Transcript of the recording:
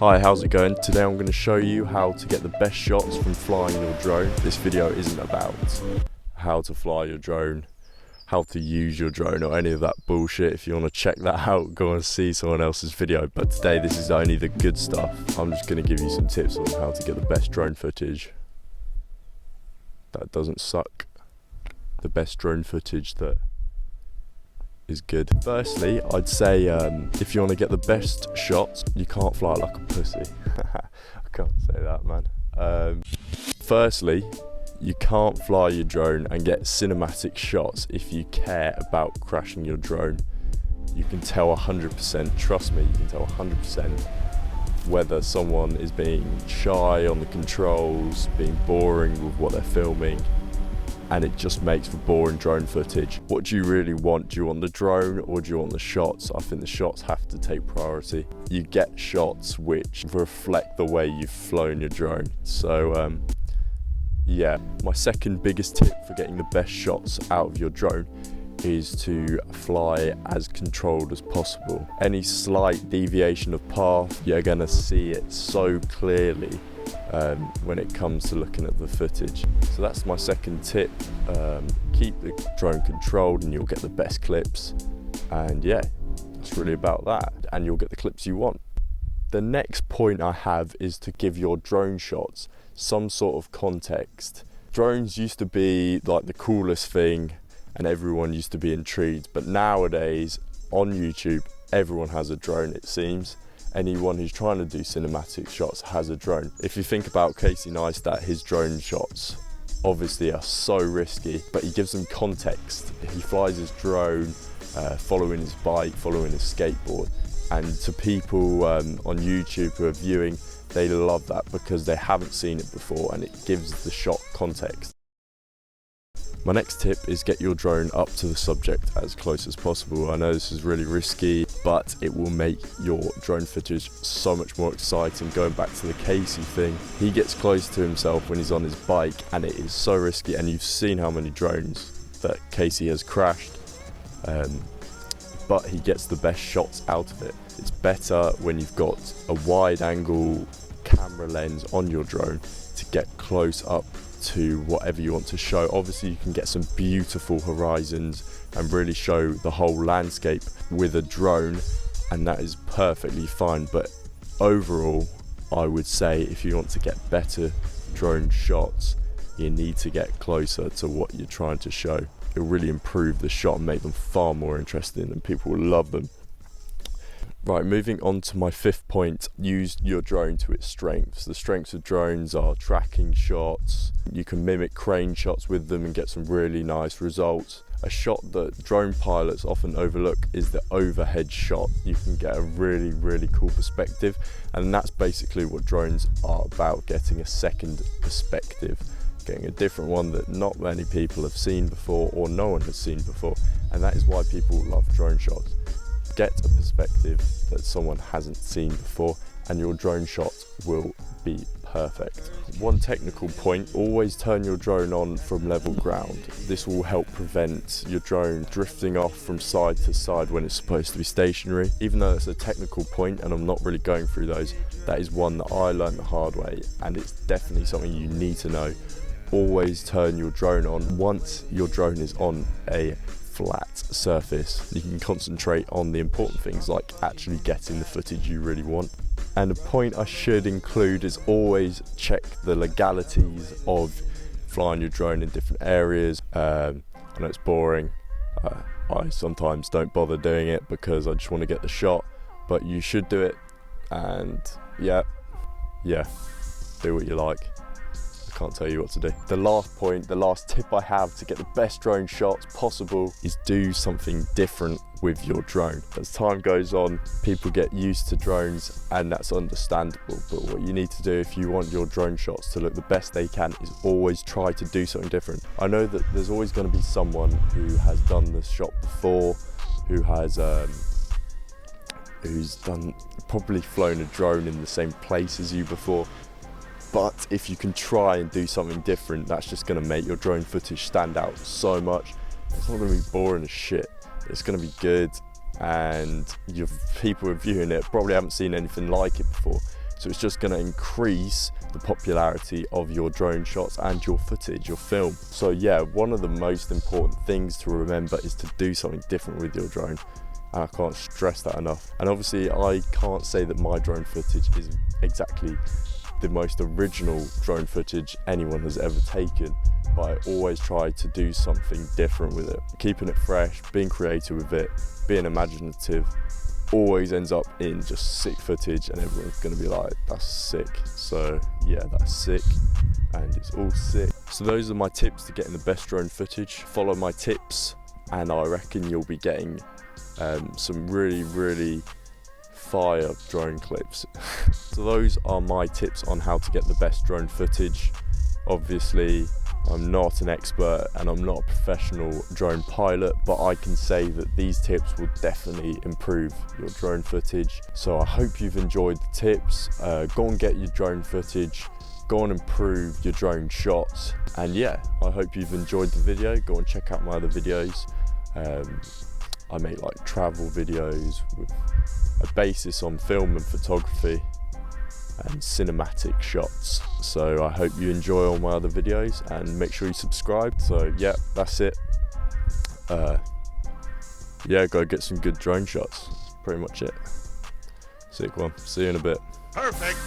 Hi, how's it going? Today I'm going to show you how to get the best shots from flying your drone. This video isn't about how to fly your drone, how to use your drone or any of that bullshit. If you want to check that out, go and see someone else's video. But today this is only the good stuff. I'm just going to give you some tips on how to get the best drone footage that doesn't suck. The best drone footage that is good. Firstly, I'd say if you want to get the best shots, you can't fly like a pussy. I can't say that, man. Firstly, you can't fly your drone and get cinematic shots if you care about crashing your drone. You can tell 100%, trust me, you can tell 100% whether someone is being shy on the controls, being boring with what they're filming, and it just makes for boring drone footage. What do you really want? Do you want the drone or do you want the shots? I think the shots have to take priority. You get shots which reflect the way you've flown your drone. So yeah, my second biggest tip for getting the best shots out of your drone is to fly as controlled as possible. Any slight deviation of path, you're gonna see it so clearly when it comes to looking at the footage. So that's my second tip. Keep the drone controlled and you'll get the best clips. And yeah, that's really about that. And you'll get the clips you want. The next point I have is to give your drone shots some sort of context. Drones used to be like the coolest thing and everyone used to be intrigued, but nowadays on YouTube everyone has a drone, it seems. Anyone who's trying to do cinematic shots has a drone. If you think about Casey Neistat, his drone shots obviously are so risky, but he gives them context. He flies his drone, following his bike, following his skateboard. And to people on YouTube who are viewing, they love that because they haven't seen it before and it gives the shot context. My next tip is get your drone up to the subject as close as possible. I know this is really risky, but it will make your drone footage so much more exciting. Going back to the Casey thing, he gets close to himself when he's on his bike and it is so risky, and you've seen how many drones that Casey has crashed, but he gets the best shots out of it. It's better when you've got a wide angle camera lens on your drone to get close up to whatever you want to show. Obviously you can get some beautiful horizons and really show the whole landscape with a drone, and that is perfectly fine, but overall I would say if you want to get better drone shots, you need to get closer to what you're trying to show. It'll really improve the shot and make them far more interesting and people will love them. Right, moving on to my fifth point, use your drone to its strengths. The strengths of drones are tracking shots. You can mimic crane shots with them and get some really nice results. A shot that drone pilots often overlook is the overhead shot. You can get a really cool perspective, and that's basically what drones are about, getting a second perspective, getting a different one that not many people have seen before or no one has seen before, and that is why people love drone shots. Get a perspective that someone hasn't seen before and your drone shot will be perfect. One technical point, always turn your drone on from level ground. This will help prevent your drone drifting off from side to side when it's supposed to be stationary. Even though it's a technical point and I'm not really going through those, that is one that I learned the hard way and it's definitely something you need to know. Always turn your drone on. Once your drone is on a flat surface, you can concentrate on the important things like actually getting the footage you really want. And a point I should include is always check the legalities of flying your drone in different areas. I know it's boring, I sometimes don't bother doing it because I just want to get the shot, but you should do it. And yeah, do what you like. Can't tell you what to do. The last point, the last tip I have to get the best drone shots possible is do something different with your drone. As time goes on, people get used to drones and that's understandable, but what you need to do if you want your drone shots to look the best they can is always try to do something different. I know that there's always going to be someone who has done this shot before, who has who's probably flown a drone in the same place as you before. But if you can try and do something different, that's just going to make your drone footage stand out so much. It's not going to be boring as shit. It's going to be good, and your people reviewing it probably haven't seen anything like it before. So it's just going to increase the popularity of your drone shots and your footage, your film. So yeah, one of the most important things to remember is to do something different with your drone. And I can't stress that enough. And obviously I can't say that my drone footage is exactly the most original drone footage anyone has ever taken, but I always try to do something different with it. Keeping it fresh, being creative with it, being imaginative, always ends up in just sick footage, and everyone's gonna be like, that's sick. So yeah, that's sick, and it's all sick. So those are my tips to getting the best drone footage. Follow my tips and I reckon you'll be getting some really fire drone clips. So those are my tips on how to get the best drone footage. Obviously I'm not an expert and I'm not a professional drone pilot, but I can say that these tips will definitely improve your drone footage. So I hope you've enjoyed the tips. Go and get your drone footage, go and improve your drone shots, and yeah, I hope you've enjoyed the video. Go and check out my other videos. I make like travel videos with a basis on film and photography and cinematic shots. So I hope you enjoy all my other videos and make sure you subscribe. So yeah, that's it. Yeah, go get some good drone shots. That's pretty much it. Sick one. See you in a bit. Perfect.